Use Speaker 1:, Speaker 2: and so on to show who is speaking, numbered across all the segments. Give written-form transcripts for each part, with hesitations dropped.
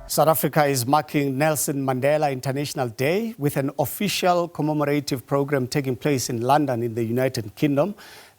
Speaker 1: South Africa is marking Nelson Mandela International Day with an official commemorative program taking place in London in the United Kingdom.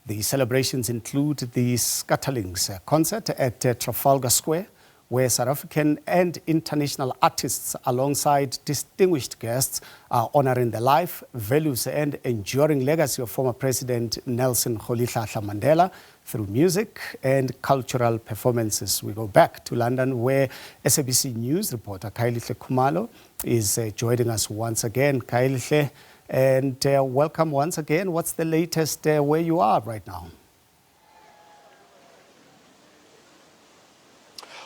Speaker 1: The celebrations include the Scatterlings Concert at Trafalgar Square, where South African and international artists alongside distinguished guests are honoring the life, values and enduring legacy of former President Nelson Rolihlahla Mandela through music and cultural performances. We go back to London, where SABC News reporter Khayelihle Khumalo is joining us once again. Khayelihle, and welcome once again. What's the latest where you are right now?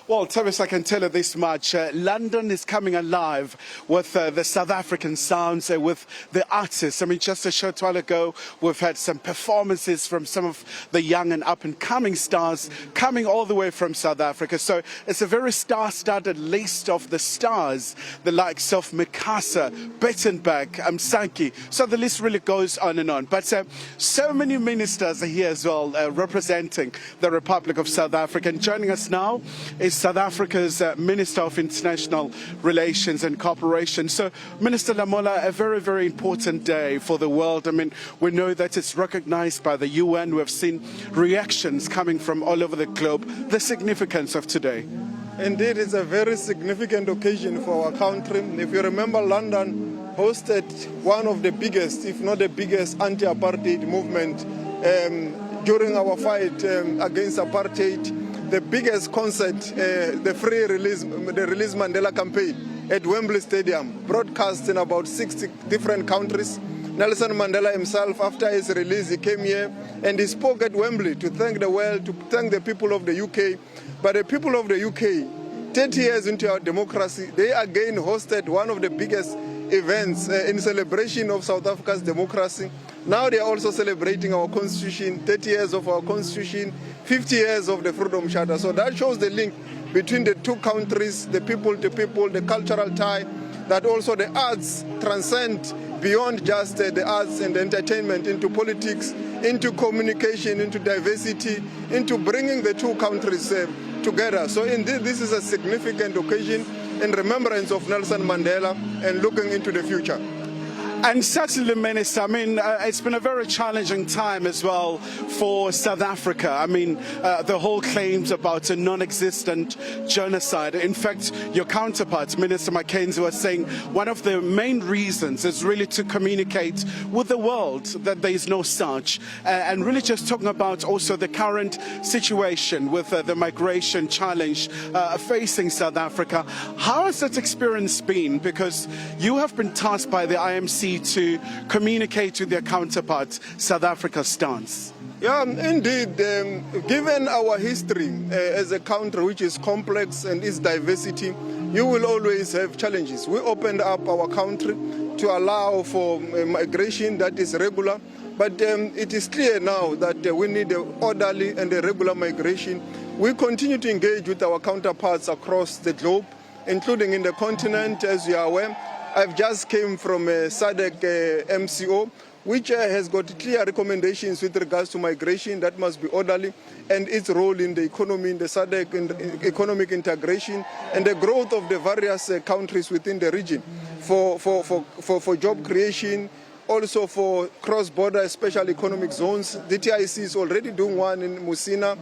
Speaker 2: Well, Thomas, I can tell you this much. London is coming alive with the South African sounds, with the artists. I mean, just a short while ago, we've had some performances from some of the young and up-and-coming stars coming all the way from South Africa. So it's a very star-studded list of the stars, the likes of Mikasa, Bettenberg, Msaki. So the list really goes on and on. But so many ministers are here as well, representing the Republic of South Africa. And joining us now is South Africa's Minister of International Relations and Cooperation. So, Minister Lamola, a very, very important day for the world. I mean, we know that it's recognized by the UN. We have seen reactions coming from all over the globe. The significance of today.
Speaker 3: Indeed, it's a very significant occasion for our country. If you remember, London hosted one of the biggest, if not the biggest, anti-apartheid movement during our fight against apartheid. The biggest concert, the Release Mandela campaign at Wembley Stadium, broadcast in about 60 different countries. Nelson Mandela himself, after his release, he came here and he spoke at Wembley to thank the world, to thank the people of the UK. But the people of the UK, 30 years into our democracy, they again hosted one of the biggest events in celebration of South Africa's democracy. Now they are also celebrating our constitution, 30 years of our constitution, 50 years of the Freedom Charter. So that shows the link between the two countries, the people to people, the cultural tie, that also the arts transcend beyond just the arts and entertainment into politics, into communication, into diversity, into bringing the two countries together. So indeed, this is a significant occasion in remembrance of Nelson Mandela and looking into the future.
Speaker 2: And certainly, Minister, I mean, it's been a very challenging time as well for South Africa. I mean, the whole claims about a non-existent genocide. In fact, your counterpart, Minister Mackenzie, was saying one of the main reasons is really to communicate with the world that there is no such. And really just talking about also the current situation with the migration challenge facing South Africa. How has that experience been? Because you have been tasked by the IMC to communicate with their counterparts South Africa's stance.
Speaker 3: Yeah, indeed. Given our history as a country which is complex and its diversity, you will always have challenges. We opened up our country to allow for migration that is regular, but it is clear now that we need an orderly and a regular migration. We continue to engage with our counterparts across the globe, including in the continent, as you are aware. I've just came from SADC MCO, which has got clear recommendations with regards to migration that must be orderly and its role in the economy, in the SADC and economic integration and the growth of the various countries within the region for job creation, also for cross-border special economic zones. The TIC is already doing one in Musina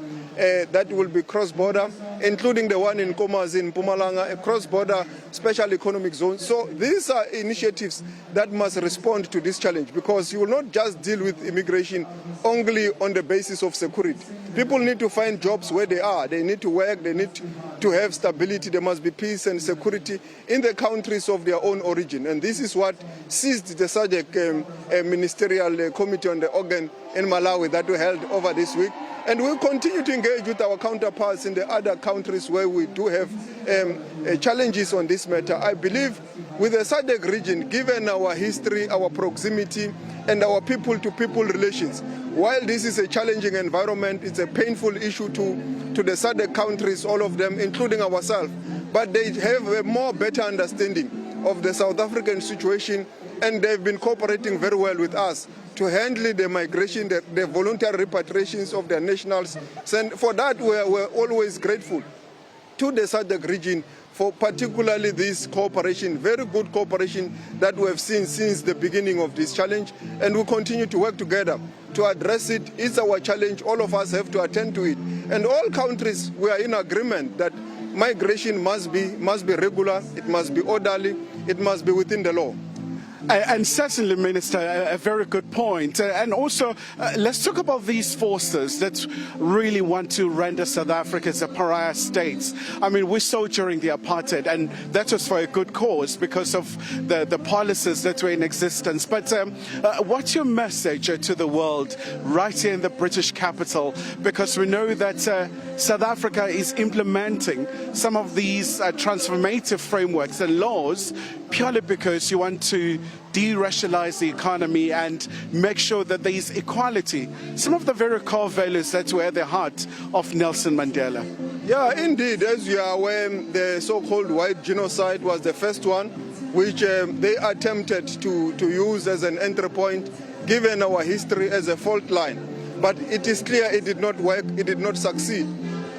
Speaker 3: that will be cross-border, including the one in Komas in Mpumalanga, a cross-border special economic zone. So these are initiatives that must respond to this challenge, because you will not just deal with immigration only on the basis of security. People need to find jobs where they are. They need to work. They need to have stability. There must be peace and security in the countries of their own origin. And this is what seized the SADC ministerial committee on the organ in Malawi that we held over this week. And we'll continue to engage with our counterparts in the other countries where we do have challenges on this matter. I believe with the SADC region, given our history, our proximity, and our people-to-people relations, while this is a challenging environment, it's a painful issue to the SADC countries, all of them, including ourselves, but they have a more better understanding of the South African situation, and they've been cooperating very well with us to handle the migration, the voluntary repatriations of their nationals. And for that, we're always grateful to the SADC region for particularly this cooperation, very good cooperation that we have seen since the beginning of this challenge, and we continue to work together to address it. It's our challenge. All of us have to attend to it. And all countries, we are in agreement that migration must be regular, it must be orderly, it must be within the law.
Speaker 2: And certainly, Minister, a very good point. And also, let's talk about these forces that really want to render South Africa as a pariah state. I mean, we saw during the apartheid, and that was for a good cause because of the policies that were in existence. But what's your message to the world right here in the British capital? Because we know that South Africa is implementing some of these transformative frameworks and laws purely because you want to de-racialize the economy and make sure that there is equality. Some of the very core values that were at the heart of Nelson Mandela.
Speaker 3: Yeah, indeed. As you are aware, the so-called white genocide was the first one, which they attempted to use as an entry point, given our history as a fault line. But it is clear it did not work, it did not succeed.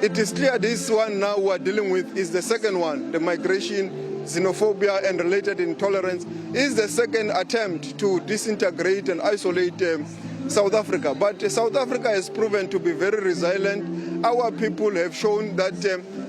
Speaker 3: It is clear this one now we are dealing with is the second one, the migration, xenophobia and related intolerance, is the second attempt to disintegrate and isolate South Africa. But South Africa has proven to be very resilient. Our people have shown that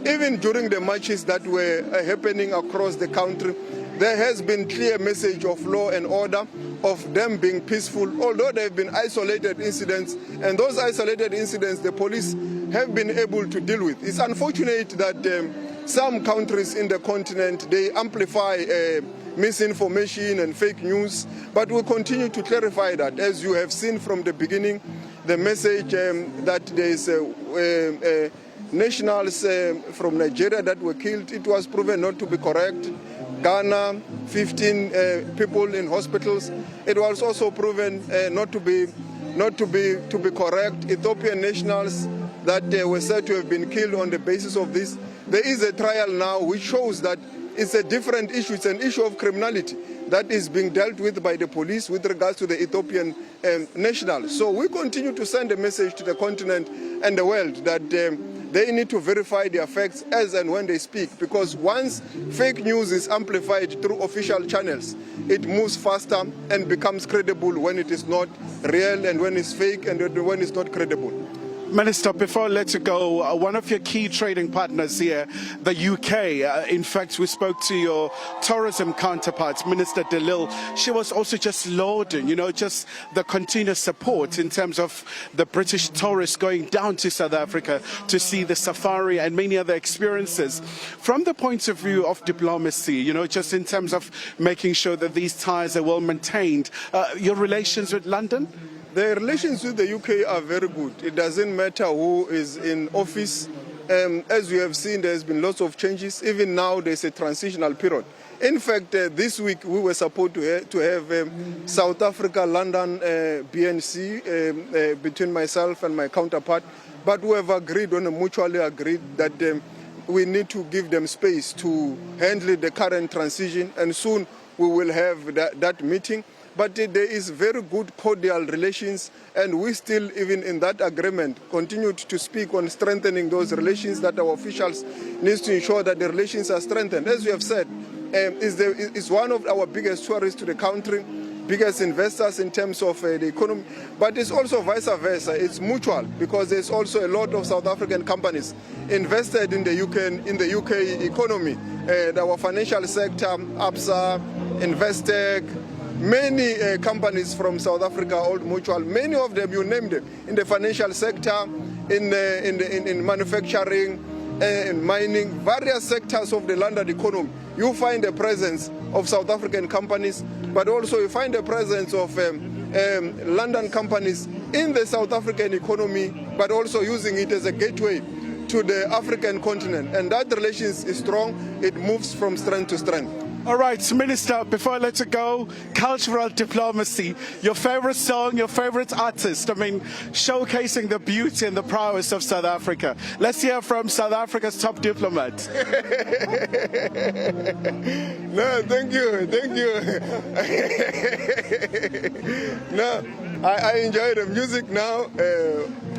Speaker 3: even during the marches that were happening across the country, there has been clear message of law and order, of them being peaceful, although there have been isolated incidents, and those isolated incidents the police have been able to deal with. It's unfortunate that some countries in the continent, they amplify misinformation and fake news, but we continue to clarify that. As you have seen from the beginning, the message that there is nationals from Nigeria that were killed, it was proven not to be correct. Ghana, 15 people in hospitals. It was also proven not to be correct. Ethiopian nationals that were said to have been killed on the basis of this. There is a trial now which shows that it's a different issue. It's an issue of criminality that is being dealt with by the police with regards to the Ethiopian nationals. So we continue to send a message to the continent and the world that they need to verify their facts as and when they speak, because once fake news is amplified through official channels, it moves faster and becomes credible when it is not real, and when it's fake and when it's not credible.
Speaker 2: Minister, before I let you go, one of your key trading partners here, the UK, in fact, we spoke to your tourism counterpart, Minister DeLille. She was also just lauding, just the continuous support in terms of the British tourists going down to South Africa to see the safari and many other experiences. From the point of view of diplomacy, just in terms of making sure that these ties are well maintained, your relations with London?
Speaker 3: The relations with the UK are very good. It doesn't matter who is in office. As you have seen, there's been lots of changes. Even now, there's a transitional period. In fact, this week, we were supposed to have South Africa, London, BNC between myself and my counterpart. But we have agreed, mutually agreed, that we need to give them space to handle the current transition. And soon, we will have that meeting. But there is very good cordial relations, and we still, even in that agreement, continued to speak on strengthening those relations, that our officials need to ensure that the relations are strengthened. As we have said, is one of our biggest tourists to the country, biggest investors in terms of the economy, but it's also vice versa. It's mutual, because there's also a lot of South African companies invested in the UK economy. Our financial sector, ABSA, Investec, many companies from South Africa, Old Mutual, many of them, you named them, in the financial sector, in manufacturing, in mining, various sectors of the London economy. You find the presence of South African companies, but also you find the presence of London companies in the South African economy, but also using it as a gateway to the African continent. And that relation is strong. It moves from strength to strength.
Speaker 2: All right, Minister, before I let you go, cultural diplomacy, your favorite song, your favorite artist, showcasing the beauty and the prowess of South Africa. Let's hear from South Africa's top diplomat.
Speaker 3: No, thank you. No. I enjoy the music now.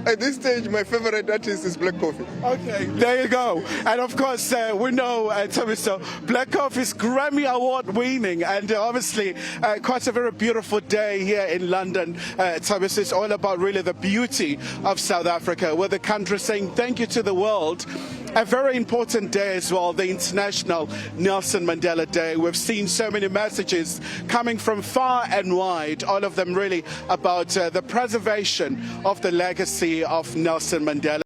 Speaker 3: At this stage, my favorite artist is Black Coffee.
Speaker 2: Okay, there you go. And of course, we know, Thabiso, Black Coffee is Grammy Award winning, and obviously quite a very beautiful day here in London. Thabiso, it's all about really the beauty of South Africa, with the country saying thank you to the world. A very important day as well, the International Nelson Mandela Day. We've seen so many messages coming from far and wide, all of them really about the preservation of the legacy of Nelson Mandela.